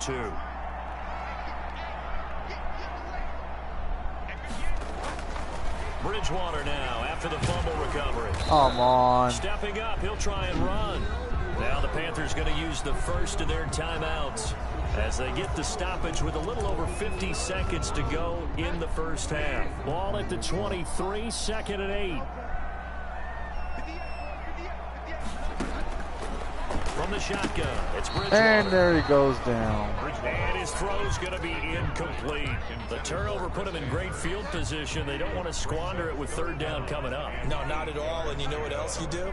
2. Bridgewater now after the fumble recovery. Come on. Stepping up, he'll try and run. Now the Panthers going to use the first of their timeouts as they get the stoppage with a little over 50 seconds to go in the first half. Ball at the 23, second and 8. From the shotgun, it's Bridgewater. And there he goes down. And his throw's going to be incomplete. The turnover put him in great field position. They don't want to squander it with third down coming up. No, not at all. And you know what else you do?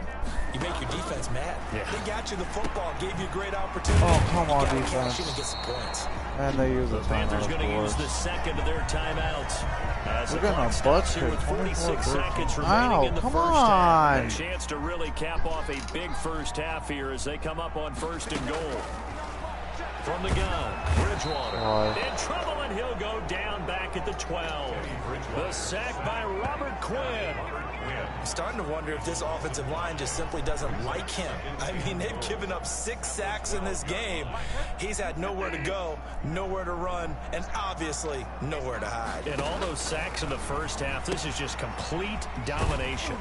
You make your defense mad. Yeah. They got you the football, gave you a great opportunity. Oh, come on, defense. Cash in and get some points. And they use the Panthers timeout, going to use the second of their timeouts. As We're the clock stops here with 46 seconds remaining in the first half. A chance to really cap off a big first half here as they come up on first and goal. From the gun, Bridgewater in trouble, and he'll go down back at the 12. The sack by Robert Quinn. I'm starting to wonder if this offensive line just simply doesn't like him. I mean, they've given up 6 sacks in this game. He's had nowhere to go, nowhere to run, and obviously nowhere to hide. And all those sacks in the first half, this is just complete domination.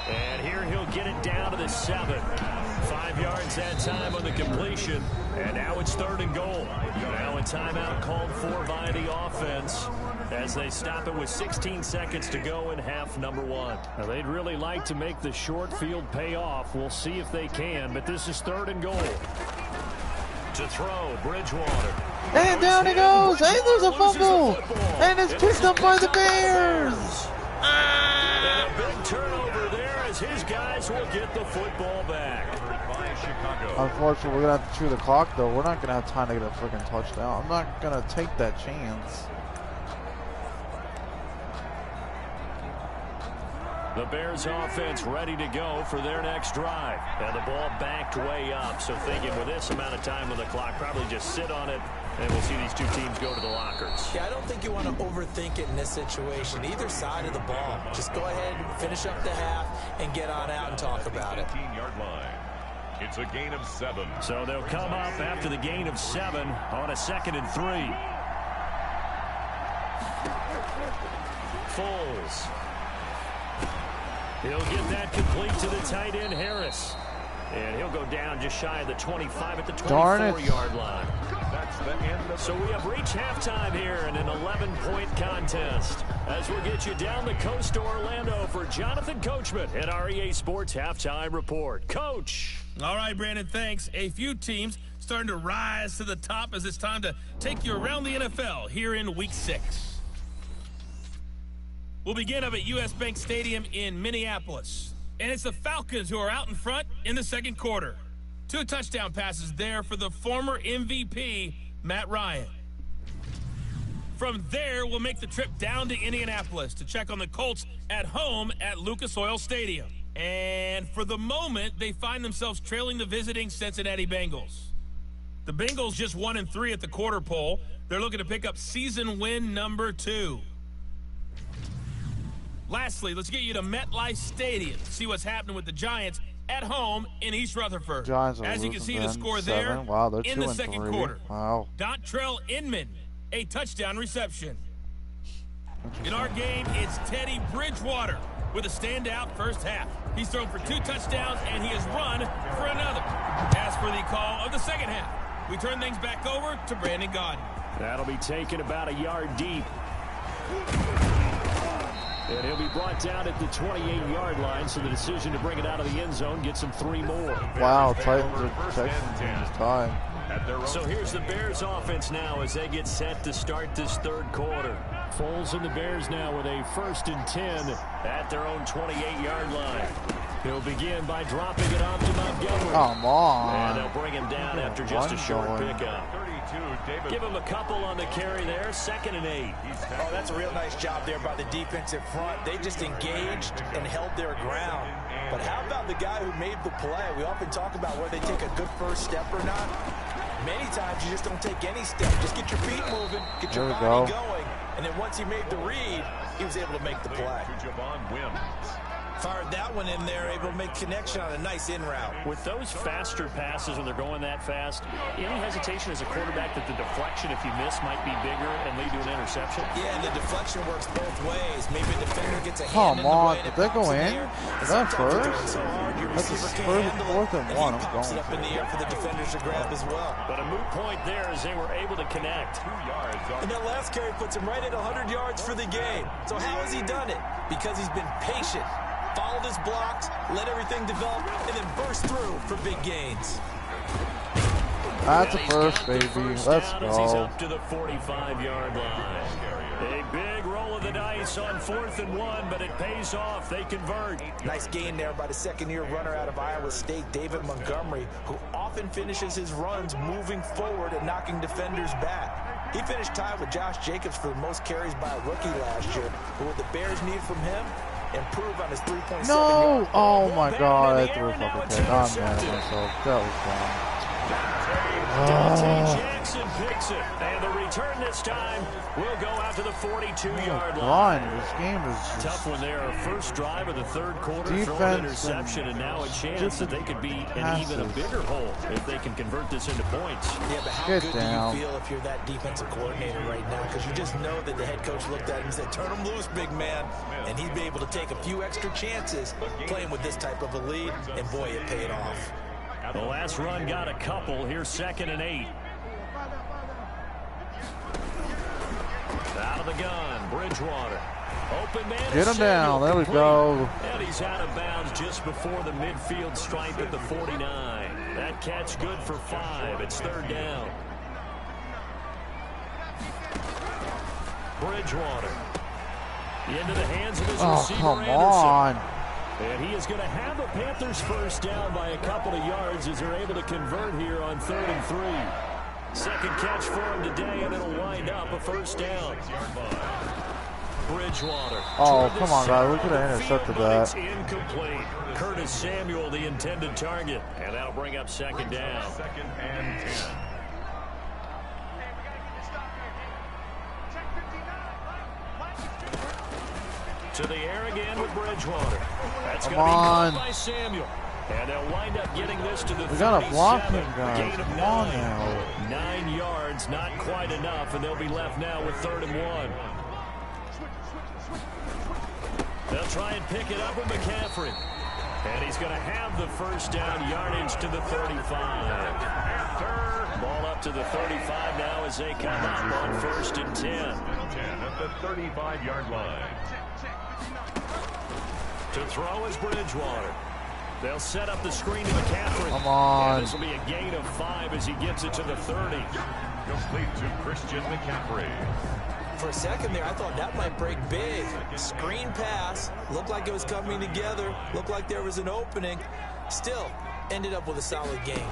And here he'll get it down to the 7. 5 yards that time on the completion. And now it's third and goal. Now a timeout called for by the offense as they stop it with 16 seconds to go in half number 1. Now they'd really like to make the short field pay off. We'll see if they can, but this is third and goal. To throw, Bridgewater. And down he goes. And there's a fumble. And it's picked up by the Bears. And a big turnover there as his guys will get the football back. Unfortunately, we're going to have to chew the clock, though. We're not going to have time to get a freaking touchdown. I'm not going to take that chance. The Bears offense ready to go for their next drive. And the ball backed way up. So thinking with this amount of time on the clock, probably just sit on it, and we'll see these two teams go to the lockers. Yeah, I don't think you want to overthink it in this situation. Either side of the ball. Just go ahead, finish up the half, and get on out and talk about it. 18-yard line. It's a gain of 7. So they'll come up after the gain of 7 on a 2nd and 3. Foles. He'll get that complete to the tight end, Harris. And he'll go down just shy of the 25 at the 24-yard line. That's the end of So we have reached halftime here in an 11-point contest. As we'll get you down the coast to Orlando for Jonathan Coachman at our EA Sports Halftime Report. Coach. All right, Brandon, thanks. A few teams starting to rise to the top as it's time to take you around the NFL here in Week 6. We'll begin up at U.S. Bank Stadium in Minneapolis. And it's the Falcons who are out in front in the second quarter. 2 touchdown passes there for the former MVP, Matt Ryan. From there, we'll make the trip down to Indianapolis to check on the Colts at home at Lucas Oil Stadium. And for the moment, they find themselves trailing the visiting Cincinnati Bengals. The Bengals just 1-3 at the quarter pole. They're looking to pick up season win number 2. Lastly, let's get you to MetLife Stadium to see what's happening with the Giants at home in East Rutherford. As you can see the score there in the second quarter. Wow. Dontrell Inman, a touchdown reception. In our game, it's Teddy Bridgewater with a standout first half. He's thrown for 2 touchdowns, and he has run for another. As for the call of the second half, we turn things back over to Brandon Gaudin. That'll be taken about a yard deep. And he'll be brought down at the 28-yard line, so the decision to bring it out of the end zone gets him 3 more. Wow, Titans are protecting his time. So here's the Bears offense now as they get set to start this third quarter. Foles and the Bears now with a 1st and 10 at their own 28-yard line. He'll begin by dropping it off to Montgomery. Come on. And they'll bring him down after just a short pickup. Give him a couple on the carry there, 2nd and 8. Oh, that's a real nice job there by the defensive front. They just engaged and held their ground. But how about the guy who made the play? We often talk about whether they take a good first step or not. Many times you just don't take any step. Just get your feet moving, get your body going. And then once he made the read, he was able to make the play. Fired that one in there, able to make connection on a nice in route. With those faster passes when they're going that fast, any hesitation as a quarterback that the deflection, if you miss, might be bigger and lead to an interception? Yeah, and the deflection works both ways. Maybe a defender gets a hand Come in the on, way and did it they go pops in? there. Is that Sometimes first? they're throwing so hard, your That's a receiver can't third, handle fourth, it, and and one. he I'm pops going it up in the air for the defenders to grab as well. But a moot point there as they were able to connect. 2 yards. And that last carry puts him right at 100 yards for the game. So how has he done it? Because he's been patient, followed his blocks, let everything develop, and then burst through for big gains. That's a first, baby. Let's As he's go. up to the 45-yard line. A big roll of the dice on 4th and 1, but it pays off. They convert. Nice gain there by the second-year runner out of Iowa State, David Montgomery, who often finishes his runs moving forward and knocking defenders back. He finished tied with Josh Jacobs for the most carries by a rookie last year. But what the Bears need from him, improve on his 3.7 No! yard. Oh my god, I threw a fucking pick. I'm mad at myself. That was dumb. Dante Jackson picks it, and the return this time will go out to the 42-yard line. This game is just Tough one there. First drive of the third quarter, throw an defense interception, and now a chance that they could be in even a bigger hole if they can convert this into points. Yeah, but how Get good down. do you feel if you're that defensive coordinator right now? Because you just know that the head coach looked at him and said, turn him loose, big man. And he'd be able to take a few extra chances playing with this type of a lead, and boy, it paid off. The last run got a couple. Here's 2nd and 8. Out of the gun, Bridgewater. Open man. Get him down. There we go. And he's out of bounds just before the midfield stripe at the 49. That catch good for 5. It's 3rd down. Bridgewater. Into the hands of his receiver, come Anderson. on. And he is going to have the Panthers first down by a couple of yards as they're able to convert here on 3rd and 3. Second catch for him today, and it'll wind up a first down. Bridgewater. Oh, come on, guys. We could have intercepted that. It's incomplete. Curtis Samuel, the intended target. And that'll bring up 2nd down. 2nd and 10. To the air again with Bridgewater. That's going Come to be on. caught by Samuel. And they'll wind up getting this to the 37. We gotta block him, guys. Gain of Come 9. on now. 9 yards, not quite enough, and they'll be left now with 3rd and 1. They'll try and pick it up with McCaffrey. And he's going to have the first down yardage to the 35. Ball up to the 35 now as they come up on 1st and 10. 10 at the 35-yard line. To throw is Bridgewater. They'll set up the screen to McCaffrey. Come on. And this will be a gain of 5 as he gets it to the 30. Complete to Christian McCaffrey. For a second there, I thought that might break big. Screen pass. Looked like it was coming together. Looked like there was an opening. Still, ended up with a solid game.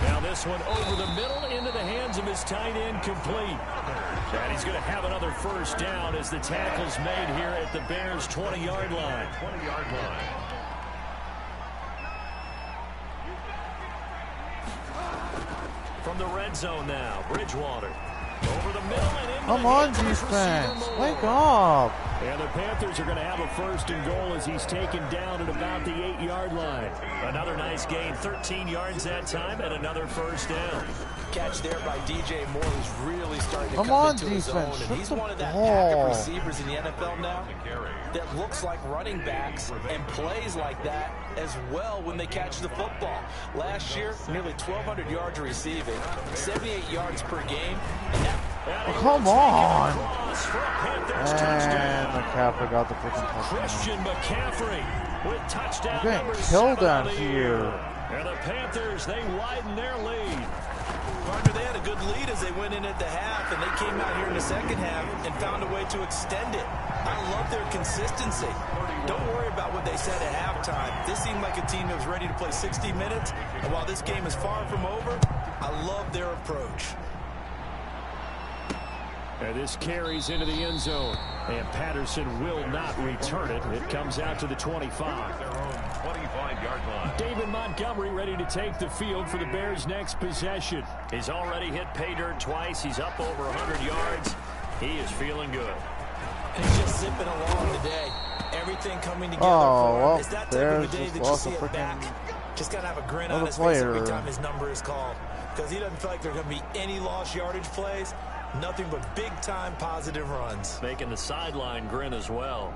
Now this one over the middle into the hands of his tight end, complete. And he's going to have another first down as the tackle's made here at the Bears' 20-yard line. 20-yard line. From the red zone now, Bridgewater. Over the middle and into Come the on, hands of his defense. receiver, Wake Moore. up. And the Panthers are going to have a 1st and goal as he's taken down at about the 8-yard line. Another nice gain, 13 yards that time, and another first down. Catch there by DJ Moore, who's really starting to Come come on, into his own. defense. And he's Shoot one the of that ball. pack of receivers in the NFL now that looks like running backs and plays like that as well when they catch the football. Last year, nearly 1,200 yards receiving, 78 yards per game. Oh, come on. Touchdown. And McCaffrey got the freaking touchdown. Christian McCaffrey with touchdown We're number getting 7 killed down of the here. year. And the Panthers, they widen their lead. Partner, they had a good lead as they went in at the half, and they came out here in the second half and found a way to extend it. I love their consistency. Don't worry about what they said at halftime. This seemed like a team that was ready to play 60 minutes, and while this game is far from over, I love their approach. And this carries into the end zone. And Patterson will not return it. It comes out to the 25. Their own 25-yard line. David Montgomery ready to take the field for the Bears' next possession. He's already hit pay dirt twice. He's up over 100 yards. He is feeling good. And he's just zipping along today. Everything coming together Oh, for him. well, It's that type there's of a day just that you lost see a it back. freaking Just got to have a grin on another his face every player. time his number is called. Because he doesn't feel like there are going to be any lost yardage plays. Nothing but big-time positive runs. Making the sideline grin as well.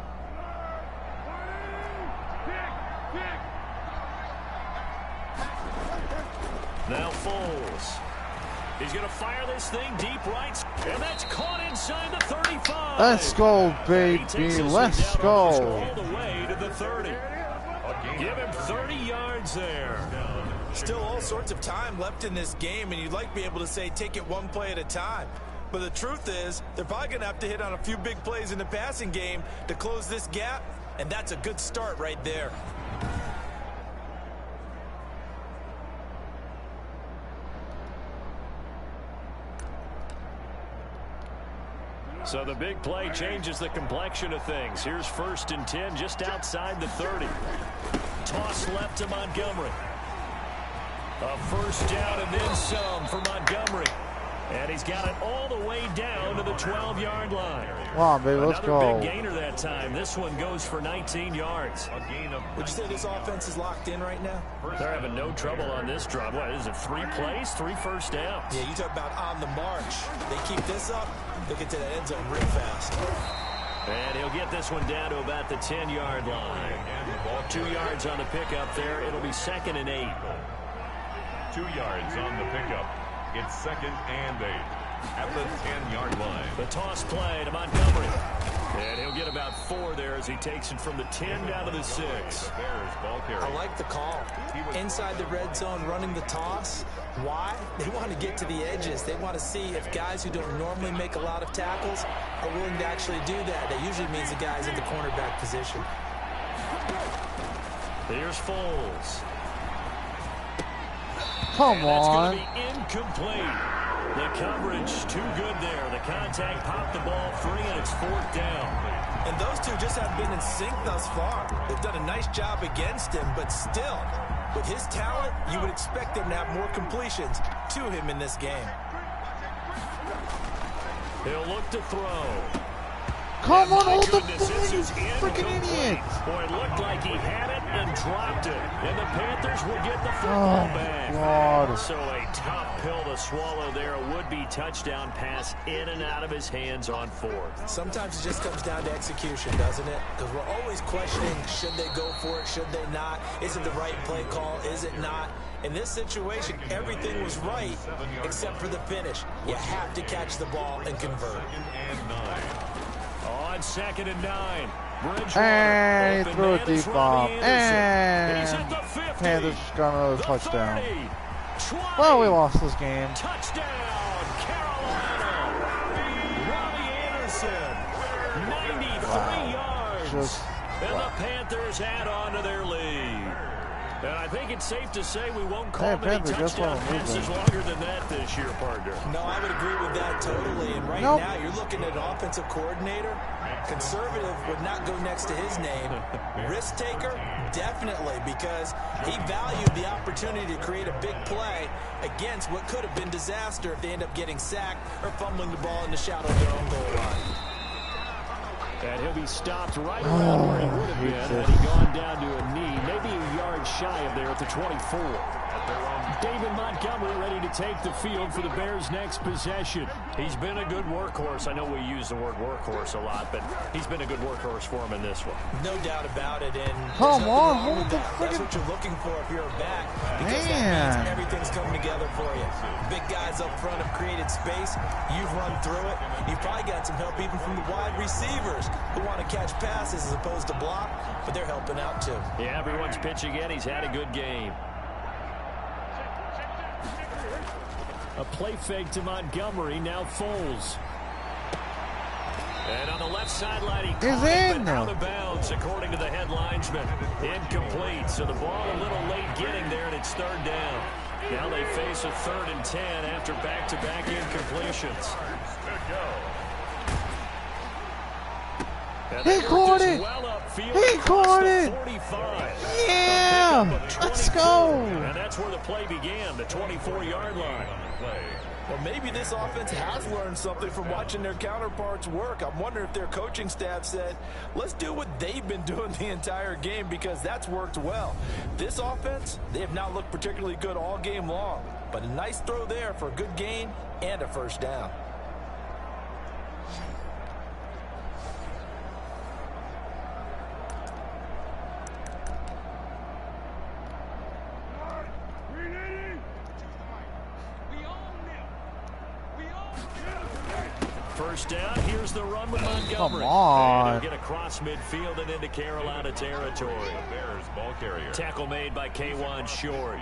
Now Foles. He's going to fire this thing deep right. And that's caught inside the 35. Let's go, baby. Let's go. All the way to the 30. Give him 30 yards there. Still all sorts of time left in this game, and you'd like to be able to say take it one play at a time. But the truth is, they're probably going to have to hit on a few big plays in the passing game to close this gap, and that's a good start right there. So the big play changes the complexion of things. Here's 1st and 10 just outside the 30. Toss left to Montgomery. A first down and then some for Montgomery. And he's got it all the way down to the 12-yard line. Come on, baby, let's go. Another big gainer that time. This one goes for 19 yards. Would you say this offense is locked in right now? They're having no trouble on this drive. What is it, 3 plays, 3 first downs? Yeah, you talk about on the march. They keep this up, they'll get to that end zone real fast. And he'll get this one down to about the 10-yard line. 2 yards on the pickup there. It'll be 2nd and 8. 2 yards on the pickup. It's 2nd and 8 at the 10-yard line. The toss play to Montgomery. And he'll get about 4 there as he takes it from the 10 down to the 6. I like the call. Inside the red zone, running the toss. Why? They want to get to the edges. They want to see if guys who don't normally make a lot of tackles are willing to actually do that. That usually means the guys in the cornerback position. Here's Foles. Come on. That's going to be incomplete. The coverage too good there. The contact popped the ball free, and it's 4th down. And those two just haven't been in sync thus far. They've done a nice job against him, but still, with his talent, you would expect them to have more completions to him in this game. He'll look to throw. Come on, hold the freaking idiot. Boy, it looked like he had it and dropped it. And the Panthers will get the football back. God. So a tough pill to swallow there. A would-be touchdown pass in and out of his hands on 4th. Sometimes it just comes down to execution, doesn't it? Because we're always questioning, should they go for it, should they not? Is it the right play call, is it not? In this situation, everything was right except for the finish. You have to catch the ball and convert. On 2nd and 9. And he threw a deep bomb. And Panthers got another touchdown. Well, we lost this game. Touchdown, Carolina. Robbie Anderson, 93 yards. And the Panthers add on to their lead. And I think it's safe to say we won't call many touchdown passes longer than that this year, partner. No, I would agree with that totally. And right now, you're looking at an offensive coordinator. Conservative would not go next to his name. Risk taker, definitely, because he valued the opportunity to create a big play against what could have been disaster if they end up getting sacked or fumbling the ball in the shadow of their own goal line. And he'll be stopped right around where he would have been had he gone down to a knee, maybe a yard shy of there at the 24. David Montgomery ready to take the field for the Bears' next possession. He's been a good workhorse. I know we use the word workhorse a lot, but he's been a good workhorse for him in this one. No doubt about it. And come on, hold the that's what you're looking for if you're a back, because that means everything's coming together for you. Big guys up front have created space. You've run through it. You've probably got some help even from the wide receivers who want to catch passes as opposed to block, but they're helping out too. Yeah, everyone's pitching in. He's had a good game. A play fake to Montgomery, now Foles. And on the left sideline, he caught it, but out of bounds, according to the head linesman. Incomplete, so the ball a little late getting there, and it's 3rd down. Now they face a 3rd and 10 after back-to-back incompletions. He caught it. He caught it. Yeah. Let's go. And that's where the play began, the 24-yard line. Well, maybe this offense has learned something from watching their counterparts work. I'm wondering if their coaching staff said, let's do what they've been doing the entire game, because that's worked well. This offense, they have not looked particularly good all game long, but a nice throw there for a good gain and a first down. First down, here's the run with Montgomery. Come on. And he'll get across midfield and into Carolina territory. Bears ball carrier. Tackle made by K1 Short.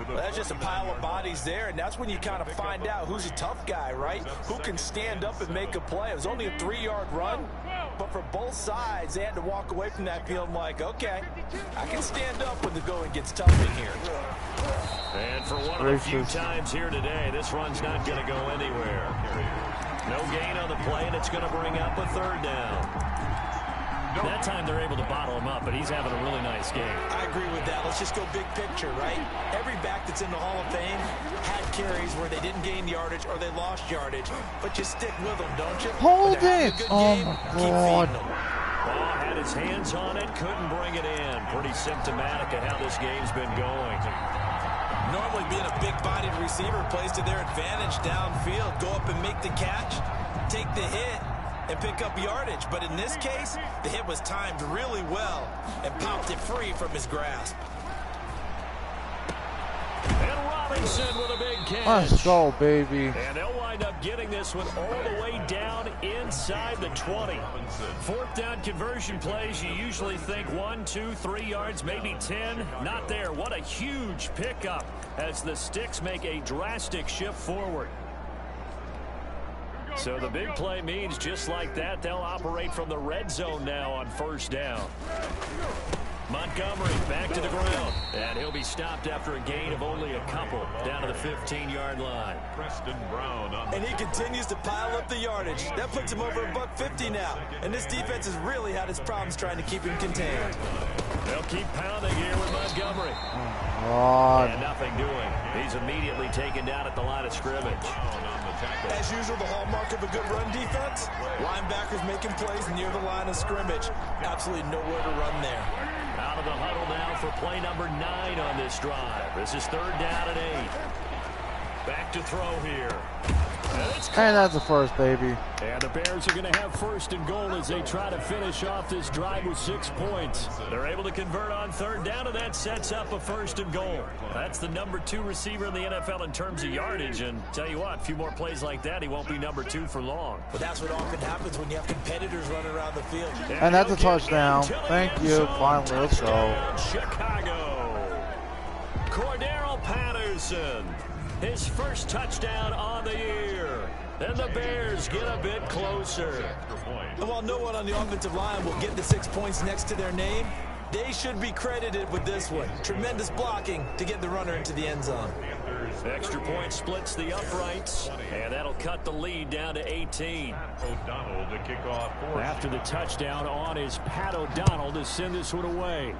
Well, that's just a pile of bodies there, and that's when you kind of find out who's a tough guy, right? Who can stand up and make a play. It was only a 3-yard run, but for both sides, they had to walk away from that feeling like, okay, I can stand up when the going gets tough in here. And for one of the few times here today, this run's not going to go anywhere. No gain on the play, and it's going to bring up a third down. That time they're able to bottle him up, but he's having a really nice game. I agree with that. Let's just go big picture, right? Every back that's in the Hall of Fame had carries where they didn't gain yardage or they lost yardage, but you stick with them, don't you? Hold it! Oh, my God. Ball had his hands on it, couldn't bring it in. Pretty symptomatic of how this game's been going. Normally being a big-bodied receiver plays to their advantage downfield. Go up and make the catch, take the hit, and pick up yardage. But in this case, the hit was timed really well and popped it free from his grasp. And Robinson with a big catch. Let's go, baby. And they'll wind up getting this one all the way down inside the 20. Fourth down conversion plays, you usually think 1, 2, 3 yards, maybe 10. Not there. What a huge pickup as the Sticks make a drastic shift forward. So the big play means just like that, they'll operate from the red zone now on first down. Montgomery back to the ground, and he'll be stopped after a gain of only a couple down to the 15-yard line. Preston Brown on and he continues to pile up the yardage. That puts him over $150 now, and this defense has really had its problems trying to keep him contained. They'll keep pounding here with Montgomery. And nothing doing. He's immediately taken down at the line of scrimmage. As usual, the hallmark of a good run defense, linebackers making plays near the line of scrimmage. Absolutely nowhere to run there. Out of the huddle now for play number 9 on this drive. This is third down and 8. Back to throw here. And that's the first, baby. And the Bears are going to have first and goal as they try to finish off this drive with 6 points. They're able to convert on third down, and that sets up a first and goal. That's the number 2 receiver in the NFL in terms of yardage. And tell you what, a few more plays like that, he won't be number 2 for long. But that's what often happens when you have competitors running around the field. And that's a touchdown. Thank you. Finally, let's go. Chicago. Cordero Patterson. His first touchdown on the year. And the Bears get a bit closer. And while no one on the offensive line will get the 6 points next to their name, they should be credited with this one. Tremendous blocking to get the runner into the end zone. Extra point splits the uprights, and that'll cut the lead down to 18. O'Donnell to kick off. After the touchdown on is Pat O'Donnell to send this one away.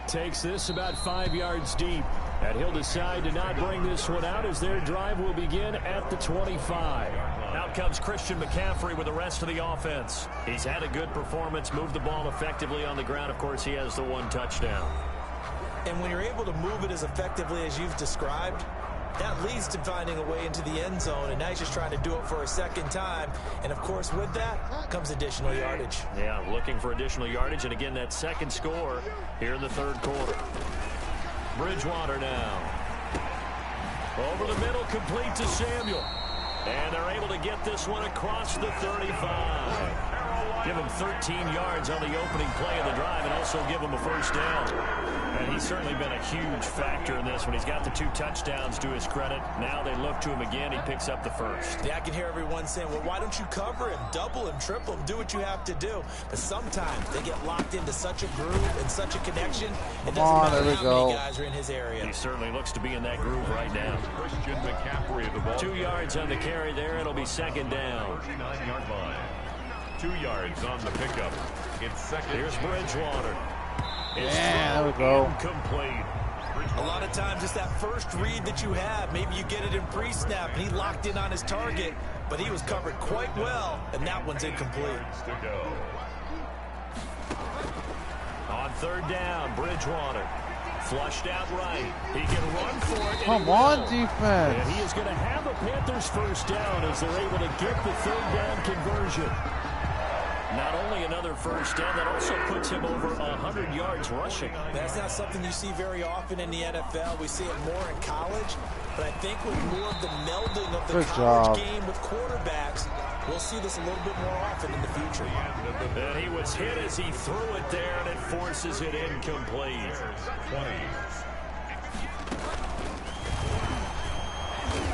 Takes this about 5 yards deep, and he'll decide to not bring this one out as their drive will begin at the 25. Out comes Christian McCaffrey with the rest of the offense. He's had a good performance, moved the ball effectively on the ground. Of course, he has the 1 touchdown. And when you're able to move it as effectively as you've described, that leads to finding a way into the end zone, and now he's just trying to do it for a second time. And, of course, with that comes additional yardage. Yeah, looking for additional yardage, and again, that second score here in the third quarter. Bridgewater now. Over the middle, complete to Samuel. And they're able to get this one across the 35. Give him 13 yards on the opening play of the drive and also give him a first down. And he's certainly been a huge factor in this one. He's got the 2 touchdowns to his credit. Now they look to him again. He picks up the first. Yeah, I can hear everyone saying, well, why don't you cover him, double him, triple him, do what you have to do. But sometimes they get locked into such a groove and such a connection, it doesn't matter how many guys are in his area. He certainly looks to be in that groove right now. Christian McCaffrey of the ball. 2 yards on the carry there. It'll be second down. 39-yard line. 2 yards on the pickup. It's second. Here's Bridgewater. Yeah, there we go. Incomplete. A lot of times it's that first read that you have. Maybe you get it in pre-snap, and he locked in on his target, but he was covered quite well, and that one's incomplete. To go. On third down, Bridgewater. Flushed out right. He can run for it. Come on, defense. And he is going to have a Panthers first down as they're able to get the third down conversion. Not only another first down, that also puts him over 100 yards rushing. That's not something you see very often in the NFL. We see it more in college, but I think with more of the melding of the college game with quarterbacks, we'll see this a little bit more often in the future. And he was hit as he threw it there, and it forces it incomplete. 20.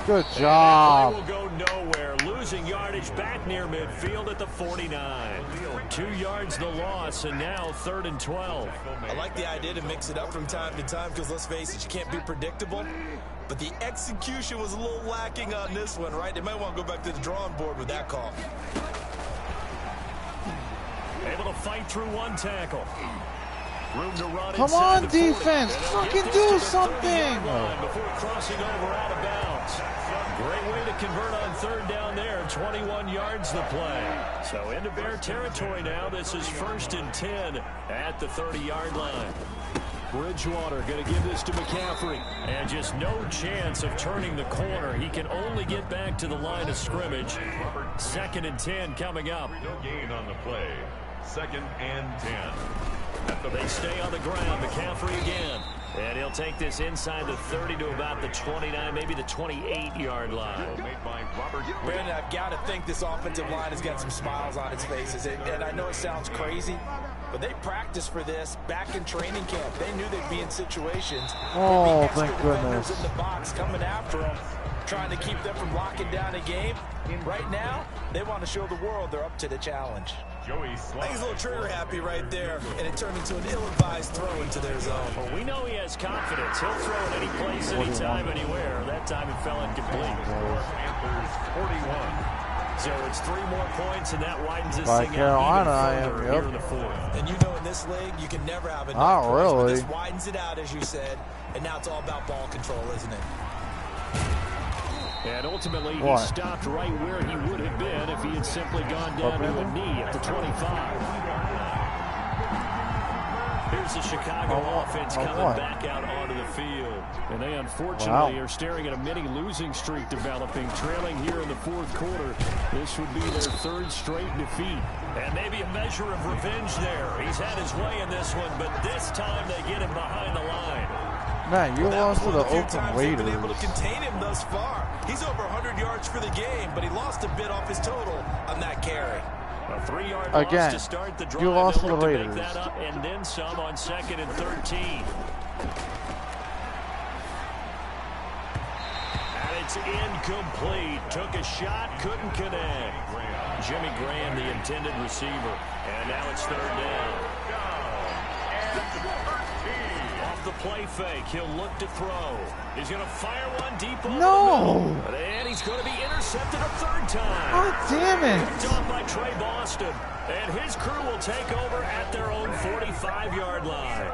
Good job. Will go nowhere, losing yardage back near midfield at the 49. 2 yards the loss, and now 3rd and 12. I like the idea to mix it up from time to time because, let's face it, you can't be predictable. But the execution was a little lacking on this one, right? They might want to go back to the drawing board with that call. Able to fight through one tackle. Room to run. Come on, defense. Fucking do something. Before crossing over out of bounds. Great way to convert on third down there. 21 yards the play. So into Bear territory now. This is 1st and 10 at the 30-yard line. Bridgewater going to give this to McCaffrey. And just no chance of turning the corner. He can only get back to the line of scrimmage. 2nd and 10 coming up. No gain on the play. 2nd and 10. They stay on the ground. McCaffrey again. And he'll take this inside the 30 to about the 29, maybe the 28-yard line. Made by Robert. Brandon, I've got to think this offensive line has got some smiles on its faces. And I know it sounds crazy, but they practiced for this back in training camp. They knew they'd be in situations. Oh, thank goodness. In the box coming after them, trying to keep them from locking down a game. Right now, they want to show the world they're up to the challenge. Joey Slide. He's a little trigger happy right there, and it turned into an ill-advised throw into their zone. Well, we know he has confidence. He'll throw it any place, anytime, anywhere. That time it fell incomplete. Panthers 41. So it's 3 more points, and that widens this By thing Carolina, out I even am, further here in the 4th. And you know in this league, you can never have enough Not points, really. but this widens it out, as you said, and now it's all about ball control, isn't it? And ultimately, he stopped right where he would have been if he had simply gone down to a knee at the 25. Here's the Chicago offense coming back out onto the field. And they unfortunately are staring at a mini losing streak developing, trailing here in the 4th quarter. This would be their 3rd straight defeat. And maybe a measure of revenge there. He's had his way in this one, but this time they get him behind the line. Man, you lost to the Oakland Raiders. Been able to contain him thus far. He's over 100 yards for the game, but he lost a bit off his total on that carry. A 3-yard loss to start the drive. You lost to the Raiders. Make that up and then some on 2nd and 13. And it's incomplete. Took a shot, couldn't connect. Jimmy Graham, the intended receiver. And now it's 3rd down. The play fake. He'll look to throw. He's going to fire one deep over the middle. And he's going to be intercepted a 3rd time. Oh, damn it. Picked off by Trey Boston. And his crew will take over at their own 45-yard line.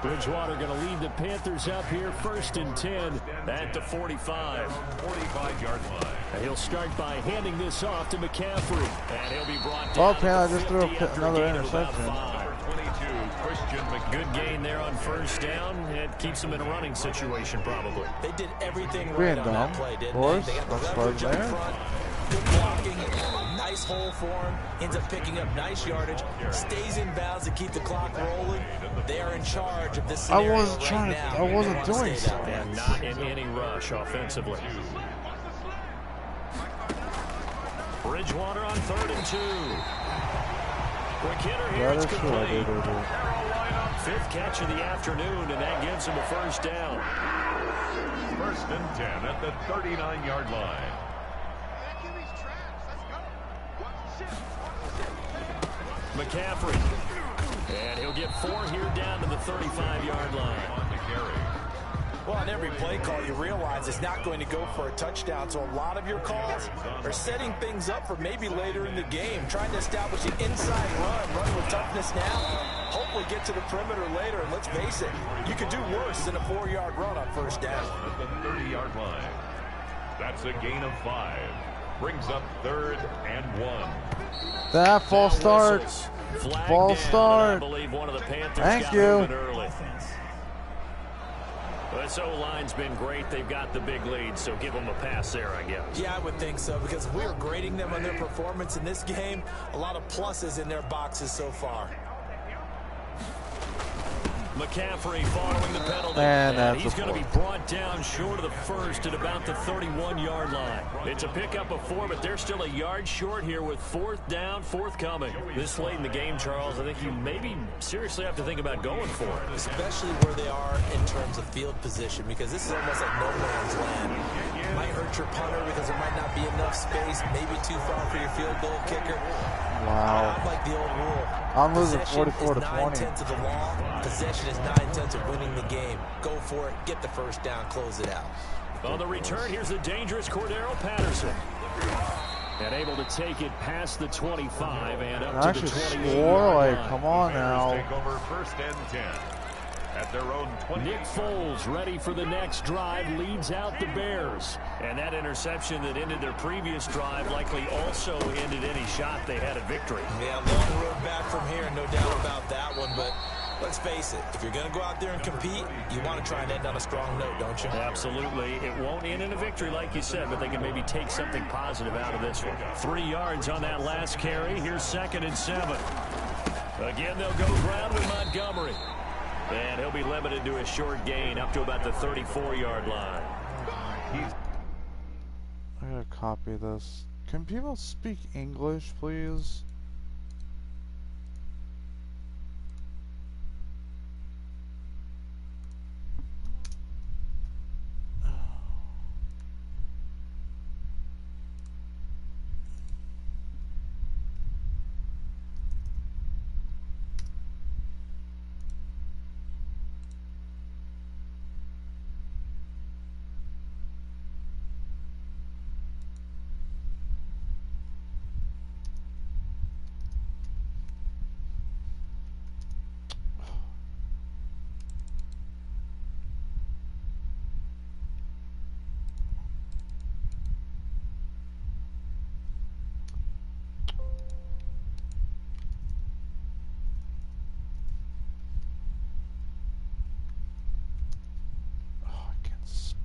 Bridgewater going to lead the Panthers up here 1st and 10 at the 45. 45-yard line. And he'll start by handing this off to McCaffrey. And he'll be brought down. Okay, I just threw another interception. Good gain there on 1st down. It keeps them in a running situation, probably. They did everything right on that play, didn't they? They got the leverage up front, good blocking, nice hole for him, ends up picking up nice yardage, stays in bounds to keep the clock rolling. They are in charge of this scenario I wasn't doing something. And not in any rush offensively. Bridgewater on 3rd and 2. Quick hitter here, it's complete. 5th catch of the afternoon, and that gives him a 1st down. 1st and 10 at the 39-yard line. McCaffrey. And he'll get 4 here down to the 35-yard line. On the carry. Well, on every play call, you realize it's not going to go for a touchdown. So a lot of your calls are setting things up for maybe later in the game, trying to establish an inside run with toughness now. Hopefully get to the perimeter later. And let's face it, you could do worse than a 4-yard run on first down. At the 30-yard line. That's a gain of 5. Brings up 3rd and 1. That false start. False start. I believe one of the Panthers Thank you. Early. This O-line's been great. They've got the big lead, so give them a pass there, I guess. Yeah, I would think so, because if we were grading them on their performance in this game, a lot of pluses in their boxes so far. McCaffrey following the penalty. And he's going to be brought down short of the first at about the 31-yard line. It's a pickup of 4, but they're still a yard short here with 4th down, forthcoming. This late in the game, Charles, I think you maybe seriously have to think about going for it. Especially where they are in terms of field position, because this is almost like no man's land. It might hurt your punter because there might not be enough space, maybe too far for your field goal kicker. Wow. I'm like the old rule. I'm losing Possession 44 to is 20. 9/10 of the law. Possession is 9/10 of winning the game. Go for it. Get the first down. Close it out. On the return, here's the dangerous Cordero Patterson. And able to take it past the 25 and up to the 28. Score, like, come on now. Take over 1st and 10. At their own 20. Nick Foles ready for the next drive, leads out the Bears. And that interception that ended their previous drive likely also ended any shot they had at victory. Yeah, long road back from here, no doubt about that one. But let's face it, if you're going to go out there and compete, you want to try and end on a strong note, don't you? Absolutely. It won't end in a victory like you said, but they can maybe take something positive out of this one. 3 yards on that last carry. Here's 2nd and 7. Again, they'll go ground with Montgomery. And he'll be limited to a short gain up to about the 34-yard line. I gotta copy this. Can people speak English, please?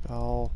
Spell.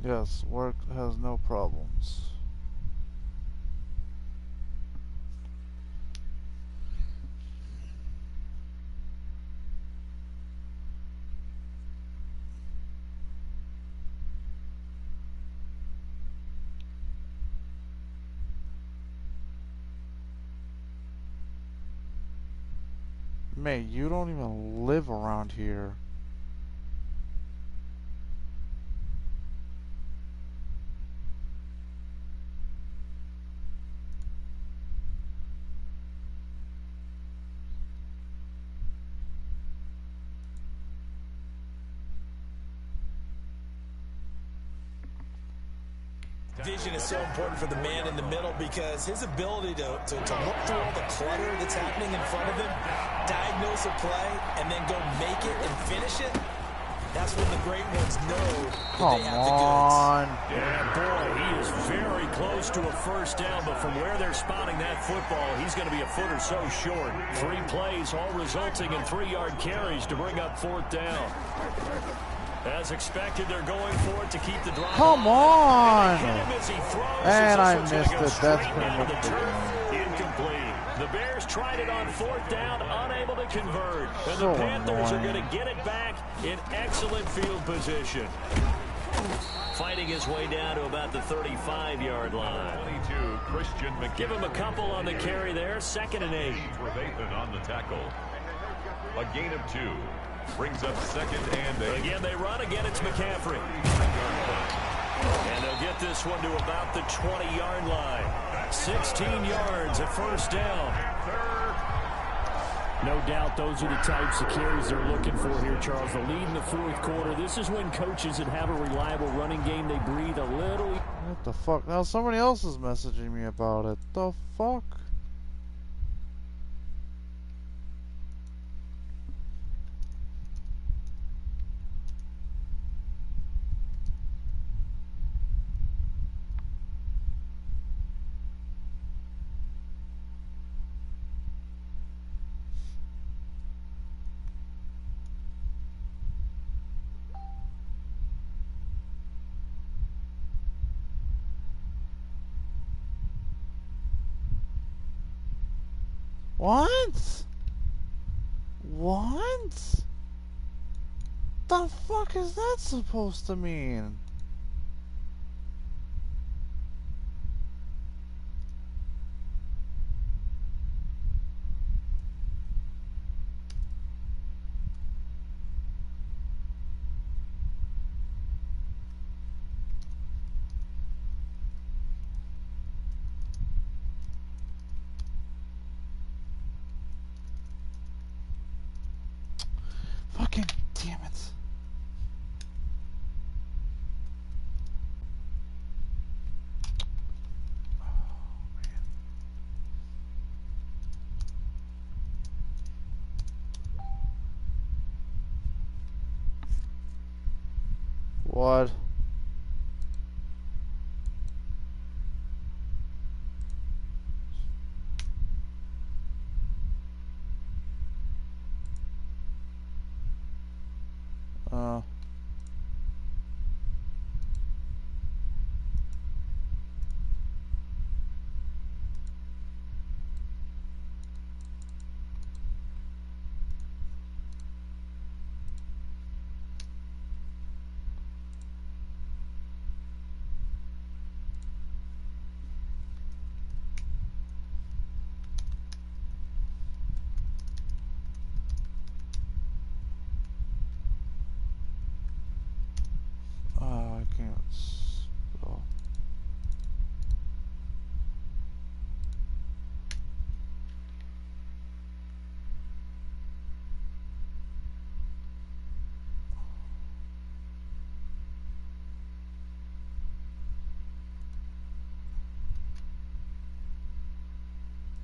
Yes, work has no problems. Mate, you don't even live around here. Vision is so important for the man in the middle because his ability to look through all the clutter that's happening in front of him, diagnose a play, and then go make it and finish it, that's when the great ones know that they have the goods. Yeah, boy, he is very close to a first down, but from where they're spotting that football, he's going to be a foot or so short. 3 plays, all resulting in 3-yard carries to bring up 4th down. As expected, they're going for it to keep the drive. Come on! And I missed it. That's pretty much incomplete. The Bears tried it on 4th down, unable to convert. And the Panthers are going to get it back in excellent field position. Fighting his way down to about the 35-yard line. 22, Christian McCaffrey. Give him a couple on the carry there. 2nd and 8. Trevathan on the tackle. A gain of 2. Brings up 2nd and 8. Again, they run. Again, it's McCaffrey. And they'll get this one to about the 20-yard line. 16 yards at 1st down. No doubt those are the types of carries they're looking for here, Charles. The lead in the 4th quarter. This is when coaches that have a reliable running game, they breathe a little. What the fuck? Now somebody else is messaging me about it. The fuck? What? What? The fuck is that supposed to mean? Fucking damn it. Oh, man. What? I can't spell.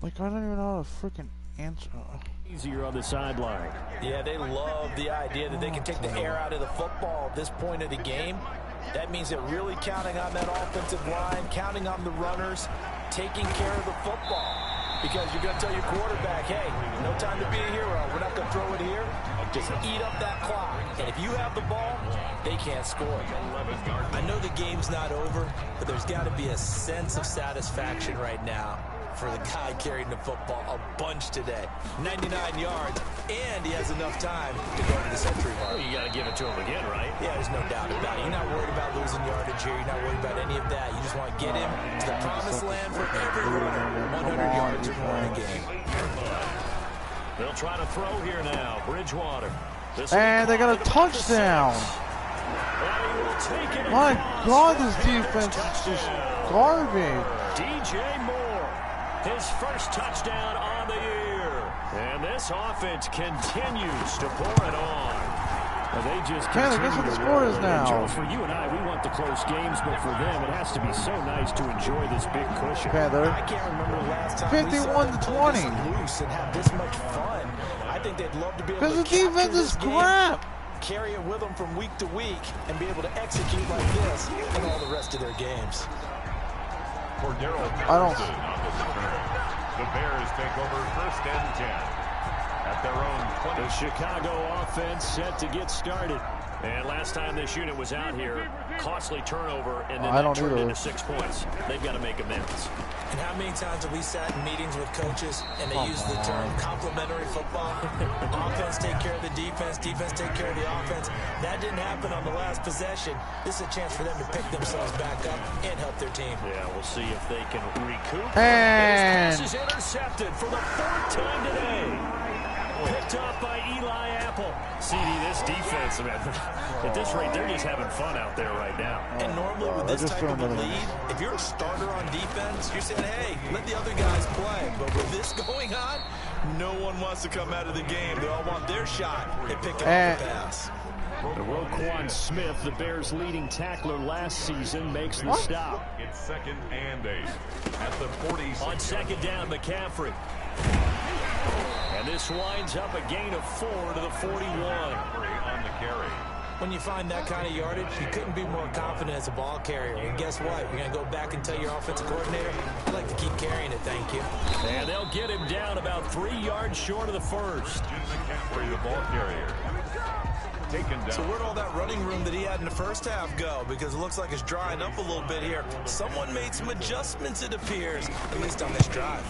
Like, I don't even know how to freaking answer. Easier on the sideline. Yeah, they love the idea that they can take the air out of the football at this point of the game. That means they're really counting on that offensive line, counting on the runners, taking care of the football. Because you're going to tell your quarterback, hey, no time to be a hero. We're not going to throw it here. Just eat up that clock. And if you have the ball, they can't score. I know the game's not over, but there's got to be a sense of satisfaction right now for the guy carrying the football a bunch today. 99 yards, and he has enough time to go to the century mark. Well, you got to give it to him again, right? Yeah, there's no doubt about it. You're not worried about losing yardage here. You're not worried about any of that. You just want to get him to the promised land for every runner. 100 yards or more in a game. They'll try to throw here now. Bridgewater. And they got a touchdown. My God, this defense is just garbage. DJ Moore, his first touchdown on the year. And this offense continues to pour it on. Well, they just Tanner, guess what the score is now? Jones, for you and I, we want the close games, but for them, it has to be so nice to enjoy this big cushion. Panther. I can't remember the last time 51 to 20. Loose and have this much fun. I think they'd love to be able to Because the defense is crap. Carry it with them from week to week and be able to execute like this in all the rest of their games. For Daryl I don't. Johnson on the return. The Bears take over 1st and 10 at their own 20. The Chicago offense set to get started. And last time this unit was out here, costly turnover, and then that turned into 6 points. They've got to make amends. And how many times have we sat in meetings with coaches and they use the term complementary football? Offense take care of the defense, defense take care of the offense. That didn't happen on the last possession. This is a chance for them to pick themselves back up and help their team. Yeah, we'll see if they can recoup. And this pass is intercepted for the 4th time today. Picked up by Eli Apple. CD, this defense, man, at this rate, they're just having fun out there right now. And normally with this type of a lead, if you're a starter on defense, you're saying, hey, let the other guys play. But with this going on, no one wants to come out of the game. They all want their shot at picking up the pass. Roquan Smith, the Bears' leading tackler last season, makes the stop. It's 2nd and 8 at the 46. On 2nd down, McCaffrey. And this winds up a gain of 4 to the 41. On the carry. When you find that kind of yardage, you couldn't be more confident as a ball carrier. And guess what? You're going to go back and tell your offensive coordinator, I'd like to keep carrying it, thank you. And they'll get him down about 3 yards short of the first. McCaffrey, the ball carrier. Taken down. So where'd all that running room that he had in the first half go? Because it looks like it's drying up a little bit here. Someone made some adjustments, it appears, at least on this drive.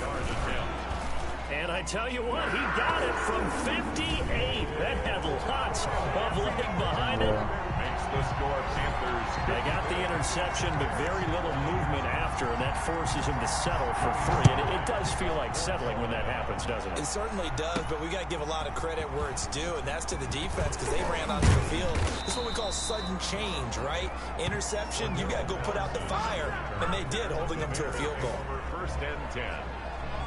And I tell you what, he got it from 58. That had lots of leg behind it. Makes the score Panthers. They got the interception, but very little movement after, and that forces him to settle for 3. And it does feel like settling when that happens, doesn't it? It certainly does, but we got to give a lot of credit where it's due, and that's to the defense because they ran onto the field. This is what we call sudden change, right? Interception, you got to go put out the fire, and they did, holding them to a field goal. 1st and 10.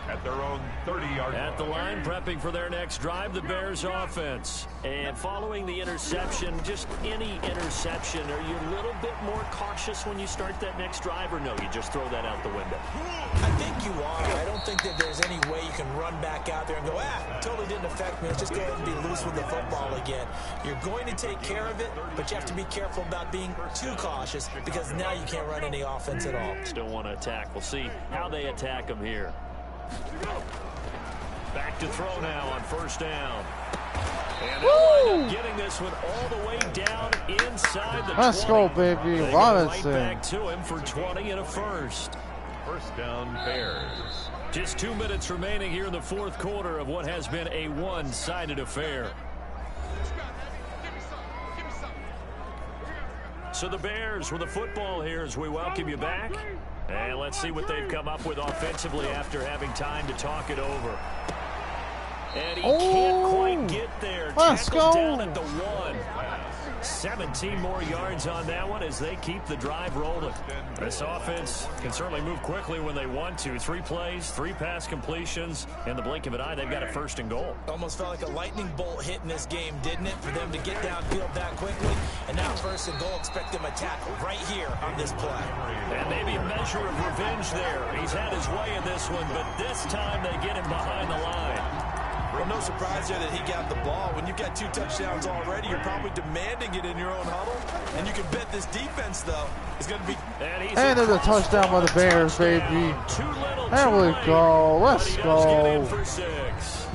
At their own 30-yard line. At the line, prepping for their next drive, the Bears offense. And following the interception, just any interception, are you a little bit more cautious when you start that next drive, or no, you just throw that out the window? I think you are. I don't think that there's any way you can run back out there and go, totally didn't affect me. Let's just go ahead and be loose with the football again. You're going to take care of it, but you have to be careful about being too cautious because now you can't run any offense at all. Still want to attack. We'll see how they attack them here. Back to throw now on 1st down. And they'll wind up getting this one all the way down inside the 20. Let's go, baby. They Robinson. Right back to him for 20 and a first. 1st down, Bears. Just 2 minutes remaining here in the 4th quarter of what has been a one-sided affair. So the Bears with the football here as we welcome you back. And let's see what they've come up with offensively after having time to talk it over. And he can't quite get there. Let's Tackled go. down at the 1. 17 more yards on that one as they keep the drive rolling. This offense can certainly move quickly when they want to. 3 plays, 3 pass completions. In the blink of an eye, they've got a 1st and goal. Almost felt like a lightning bolt hit in this game, didn't it? For them to get downfield that quickly. And now 1st and goal, expect them to tackle right here on this play. And maybe a measure of revenge there. He's had his way in this one, but this time they get him behind the line. Well, no surprise there that he got the ball. When you've got 2 touchdowns already, you're probably demanding it in your own huddle. And you can bet this defense, though, is going to be... And there's a touchdown by the Bears, baby. There we go. Let's go.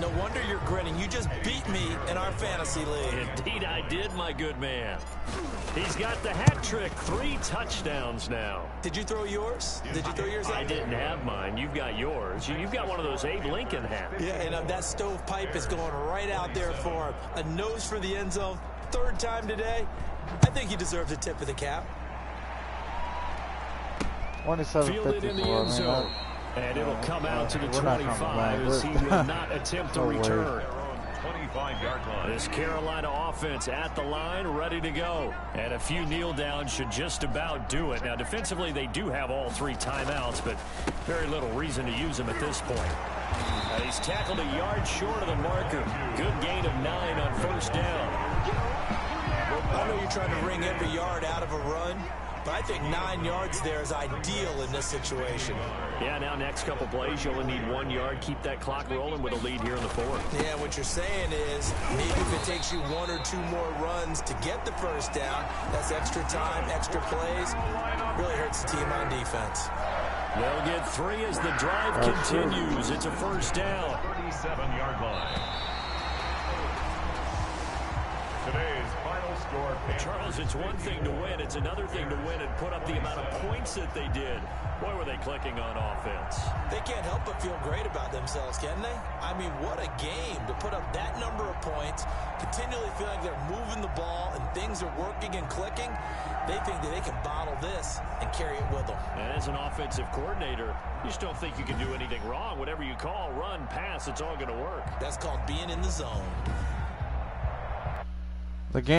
No wonder you're grinning. You just beat me in our fantasy league. Indeed, I did, my good man. He's got the hat trick. 3 touchdowns now. Did you throw yours? Did you throw yours out? I didn't have mine. You've got yours. You've got one of those Abe Lincoln hats. Yeah, and that stovepipe is going right out there for him. A nose for the end zone. 3rd time today. I think he deserves a tip of the cap. 27-54, in the end zone. And it'll come out to the 25 as he will not attempt to return. 25-yard line. This Carolina offense at the line, ready to go. And a few kneel downs should just about do it. Now, defensively, they do have all 3 timeouts, but very little reason to use them at this point. He's tackled a yard short of the marker. Good gain of 9 on 1st down. I know you're trying to wring every yard out of a run, but I think 9 yards there is ideal in this situation. Yeah, now next couple plays, you only need 1 yard. Keep that clock rolling with a lead here in the 4th. Yeah, what you're saying is maybe if it takes you 1 or 2 more runs to get the 1st down, that's extra time, extra plays. Really hurts the team on defense. They'll get 3 as the drive continues. It's a 1st down. 37-yard line. Today's final score, Panthers. Charles, it's one thing to win. It's another thing to win and put up the amount of points that they did. Boy, were they clicking on offense. They can't help but feel great about themselves, can they? I mean, what a game to put up that number of points, continually feel like they're moving the ball and things are working and clicking. They think that they can bottle this and carry it with them. And as an offensive coordinator, you just don't think you can do anything wrong. Whatever you call, run, pass, it's all going to work. That's called being in the zone. The game